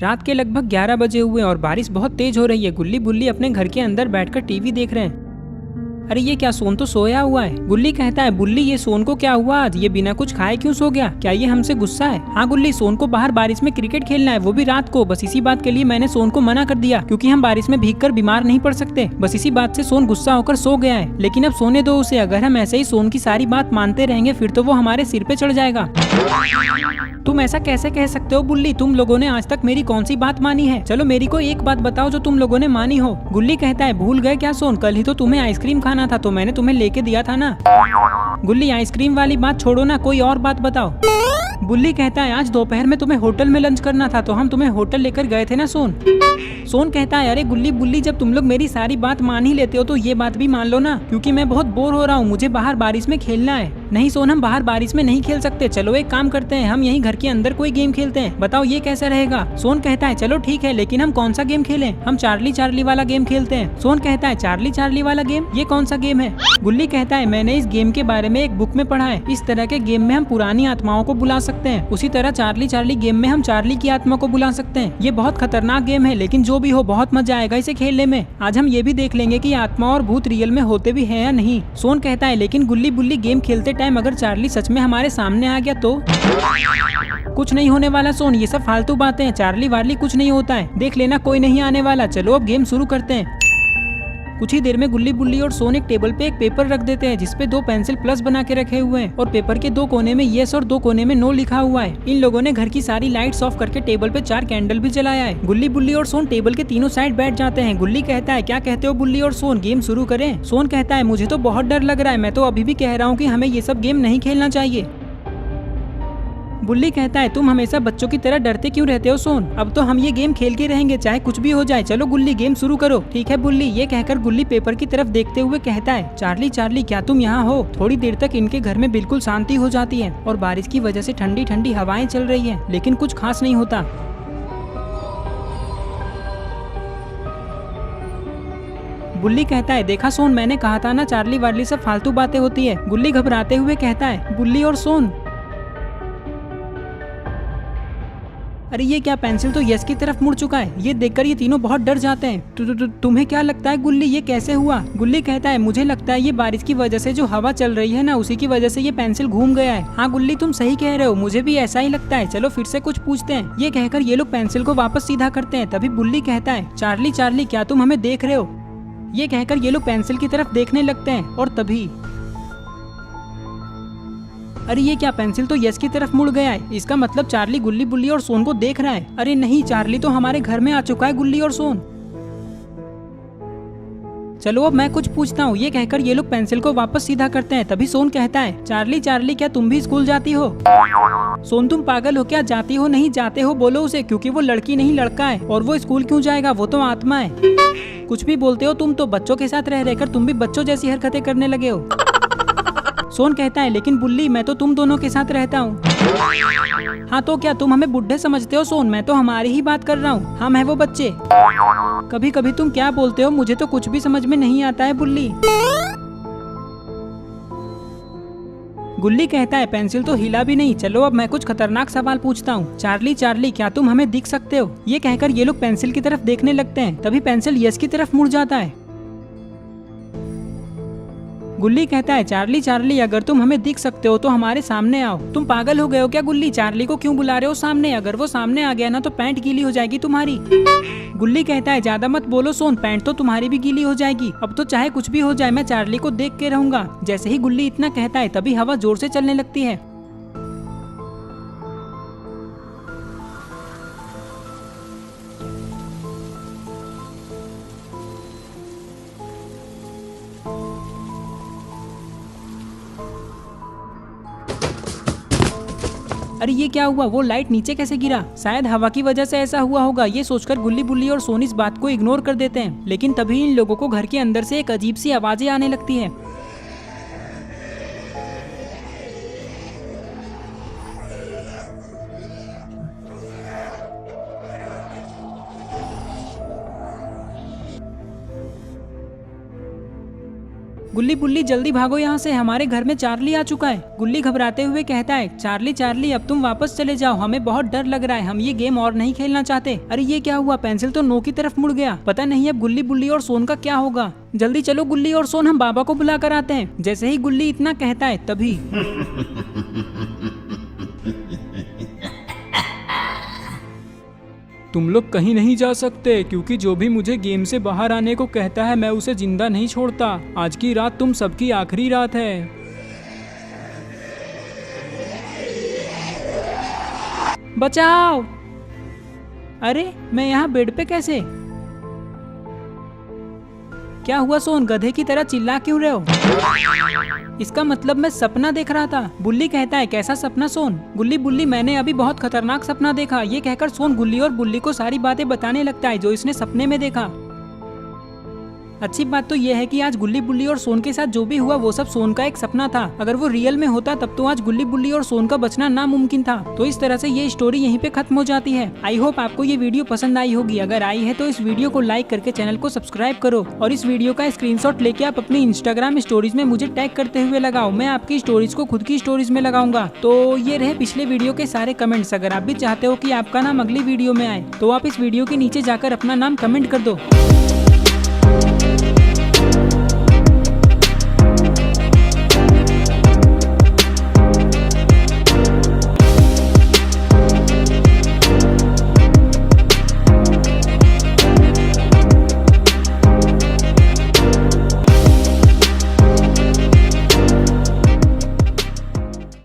रात के लगभग 11 बजे हुए और बारिश बहुत तेज हो रही है। गुल्ली बुल्ली अपने घर के अंदर बैठकर टीवी देख रहे हैं। अरे ये क्या, सोन तो सोया हुआ है। गुल्ली कहता है, बुल्ली ये सोन को क्या हुआ आज, ये बिना कुछ खाए क्यों सो गया, क्या ये हमसे गुस्सा है? हाँ गुल्ली, सोन को बाहर बारिश में क्रिकेट खेलना है, वो भी रात को। बस इसी बात के लिए मैंने सोन को मना कर दिया, क्योंकि हम बारिश में भीगकर बीमार नहीं पड़ सकते। बस इसी बात से सोन गुस्सा होकर सो गया है। लेकिन अब सोने दो उसे, अगर हम ऐसे ही सोन की सारी बात मानते रहेंगे फिर तो वो हमारे सिर पे चढ़ जाएगा। तुम ऐसा कैसे कह सकते हो बुल्ली, तुम लोगों ने आज तक मेरी कौन सी बात मानी है? चलो मेरी को एक बात बताओ जो तुम लोगों ने मानी हो। गुल्ली कहता है, भूल गए क्या सोन, कल ही तो तुम्हें आइसक्रीम खाना था तो मैंने तुम्हें लेके दिया था ना। गुल्ली आइसक्रीम वाली बात छोड़ो ना, कोई और बात बताओ। बुल्ली कहता है, आज दोपहर में तुम्हें होटल में लंच करना था तो हम तुम्हें होटल लेकर गए थे ना सोन। सोन कहता है, अरे गुल्ली बुल्ली, जब तुम लोग मेरी सारी बात मान ही लेते हो तो ये बात भी मान लो ना, क्योंकि मैं बहुत बोर हो रहा हूँ, मुझे बाहर बारिश में खेलना है। नहीं सोन, हम बाहर बारिश में नहीं खेल सकते। चलो एक काम करते हैं, हम यहीं घर के अंदर कोई गेम खेलते हैं, बताओ ये कैसा रहेगा? सोन कहता है, चलो ठीक है, लेकिन हम कौन सा गेम खेलें? हम चार्ली चार्ली वाला गेम खेलते हैं। सोन कहता है, चार्ली चार्ली वाला गेम, ये कौन सा गेम है? गुल्ली कहता है, मैंने इस गेम के बारे में एक बुक में पढ़ा है। इस तरह के गेम में हम पुरानी आत्माओं को बुला सकते हैं, उसी तरह चार्ली चार्ली गेम में हम चार्ली की आत्मा को बुला सकते हैं। ये बहुत खतरनाक गेम है, लेकिन जो भी हो बहुत मजा आएगा इसे खेलने में। आज हम ये भी देख लेंगे कि आत्मा और भूत रियल में होते भी हैं या नहीं। सोन कहता है, लेकिन गुल्ली बुल्ली, गेम खेलते टाइम अगर चार्ली सच में हमारे सामने आ गया तो? कुछ नहीं होने वाला सोन, ये सब फालतू बातें हैं, चार्ली वार्ली कुछ नहीं होता है, देख लेना कोई नहीं आने वाला। चलो अब गेम शुरू करते हैं। कुछ ही देर में गुल्ली बुल्ली और सोन एक टेबल पे एक पेपर रख देते हैं जिसपे 2 पेंसिल प्लस बना के रखे हुए हैं और पेपर के 2 कोने में येस और 2 कोने में नो लिखा हुआ है। इन लोगों ने घर की सारी लाइट्स ऑफ करके टेबल पे 4 कैंडल भी जलाया है। गुल्ली बुल्ली और सोन टेबल के तीनों साइड बैठ जाते हैं। गुल्ली कहता है, क्या कहते हो बुल्ली और सोन, गेम शुरू करें? सोन कहता है, मुझे तो बहुत डर लग रहा है, मैं तो अभी भी कह रहा हूँ कि हमें ये सब गेम नहीं खेलना चाहिए। बुल्ली कहता है, तुम हमेशा बच्चों की तरह डरते क्यों रहते हो सोन, अब तो हम ये गेम खेल के रहेंगे चाहे कुछ भी हो जाए। चलो गुल्ली गेम शुरू करो। ठीक है बुल्ली, ये कहकर गुल्ली पेपर की तरफ देखते हुए कहता है, चार्ली चार्ली क्या तुम यहाँ हो? थोड़ी देर तक इनके घर में बिल्कुल शांति हो जाती है और बारिश की वजह से ठंडी ठंडी हवाएं चल रही है, लेकिन कुछ खास नहीं होता। बुल्ली कहता है, देखा सोन, मैंने कहा था ना चार्ली वार्ली सब फालतू बातें होती है। गुल्ली घबराते हुए कहता है, बुल्ली और सोन, अरे ये क्या, पेंसिल तो यस की तरफ मुड़ चुका है। ये देखकर ये तीनों बहुत डर जाते हैं। तुम्हें क्या लगता है गुल्ली, ये कैसे हुआ? गुल्ली कहता है, मुझे लगता है ये बारिश की वजह से जो हवा चल रही है ना, उसी की वजह से ये पेंसिल घूम गया है। हाँ गुल्ली, तुम सही कह रहे हो, मुझे भी ऐसा ही लगता है। चलो फिर से कुछ पूछते हैं। ये कहकर ये लोग पेंसिल को वापस सीधा करते हैं। तभी बुल्ली कहता है, चार्ली चार्ली क्या तुम हमें देख रहे हो? ये कहकर ये लोग पेंसिल की तरफ देखने लगते हैं और तभी, अरे ये क्या, पेंसिल तो यस की तरफ मुड़ गया है। इसका मतलब चार्ली गुल्ली बुल्ली और सोन को देख रहा है। अरे नहीं, चार्ली तो हमारे घर में आ चुका है गुल्ली और सोन। चलो अब मैं कुछ पूछता हूँ। ये कहकर ये लोग पेंसिल को वापस सीधा करते हैं। तभी सोन कहता है, चार्ली चार्ली क्या तुम भी स्कूल जाती हो? सोन, तुम पागल हो क्या, जाती हो नहीं जाते हो बोलो उसे, क्योंकि वो लड़की नहीं लड़का है और वो स्कूल क्यों जाएगा, वो तो आत्मा है। कुछ भी बोलते हो तुम तो, बच्चों के साथ रह रहकर तुम भी बच्चों जैसी हरकतें करने लगे हो। सोन कहता है, लेकिन बुल्ली मैं तो तुम दोनों के साथ रहता हूँ। हाँ तो क्या तुम हमें बुढ़े समझते हो सोन, मैं तो हमारी ही बात कर रहा हूँ, हम है वो बच्चे। कभी कभी तुम क्या बोलते हो, मुझे तो कुछ भी समझ में नहीं आता है बुल्ली। गुल्ली कहता है, पेंसिल तो हिला भी नहीं। चलो अब मैं कुछ खतरनाक सवाल पूछता हूँ। चार्ली चार्ली क्या तुम हमें दिख सकते हो? ये कहकर ये लोग पेंसिल की तरफ देखने लगते हैं। तभी पेंसिल यस की तरफ मुड़ जाता है। गुल्ली कहता है, चार्ली चार्ली अगर तुम हमें दिख सकते हो तो हमारे सामने आओ। तुम पागल हो गए हो क्या गुल्ली, चार्ली को क्यों बुला रहे हो सामने? अगर वो सामने आ गया ना तो पैंट गीली हो जाएगी तुम्हारी। गुल्ली कहता है, ज्यादा मत बोलो सोन, पैंट तो तुम्हारी भी गीली हो जाएगी। अब तो चाहे कुछ भी हो जाए मैं चार्ली को देख के रहूंगा। जैसे ही गुल्ली इतना कहता है तभी हवा जोर से चलने लगती है। अरे ये क्या हुआ, वो लाइट नीचे कैसे गिरा? शायद हवा की वजह से ऐसा हुआ होगा। ये सोचकर गुल्ली बुल्ली और सोन इस बात को इग्नोर कर देते हैं। लेकिन तभी इन लोगों को घर के अंदर से एक अजीब सी आवाजें आने लगती है। गुल्ली बुल्ली जल्दी भागो यहाँ से, हमारे घर में चार्ली आ चुका है। गुल्ली घबराते हुए कहता है, चार्ली चार्ली अब तुम वापस चले जाओ, हमें बहुत डर लग रहा है, हम ये गेम और नहीं खेलना चाहते। अरे ये क्या हुआ, पेंसिल तो नो की तरफ मुड़ गया। पता नहीं अब गुल्ली बुल्ली और सोन का क्या होगा। जल्दी चलो गुल्ली और सोन, हम बाबा को बुला कर आते हैं। जैसे ही गुल्ली इतना कहता है तभी तुम लोग कहीं नहीं जा सकते, क्योंकि जो भी मुझे गेम से बाहर आने को कहता है मैं उसे जिंदा नहीं छोड़ता। आज की रात तुम सबकी आखिरी रात है। बचाओ! अरे मैं यहाँ बेड पे कैसे? क्या हुआ सोन, गधे की तरह चिल्ला क्यों रहे हो? इसका मतलब मैं सपना देख रहा था। बुल्ली कहता है, कैसा सपना सोन? गुल्ली बुल्ली मैंने अभी बहुत खतरनाक सपना देखा। ये कहकर सोन गुल्ली और बुल्ली को सारी बातें बताने लगता है जो इसने सपने में देखा। अच्छी बात तो यह है कि आज गुल्ली बुल्ली और सोन के साथ जो भी हुआ वो सब सोन का एक सपना था। अगर वो रियल में होता तब तो आज गुल्ली बुल्ली और सोन का बचना नामुमकिन था। तो इस तरह से ये स्टोरी यहीं पे खत्म हो जाती है। आई होप आपको ये वीडियो पसंद आई होगी। अगर आई है तो इस वीडियो को लाइक करके चैनल को सब्सक्राइब करो और इस वीडियो का स्क्रीनशॉट लेके आप अपनी इंस्टाग्राम स्टोरीज में मुझे टैग करते हुए लगाओ। मैं आपकी स्टोरीज को खुद की स्टोरीज में लगाऊंगा। तो ये रहे पिछले वीडियो के सारे कमेंट्स। अगर आप भी चाहते हो कि आपका नाम अगली वीडियो में आए तो आप इस वीडियो के नीचे जाकर अपना नाम कमेंट कर दो।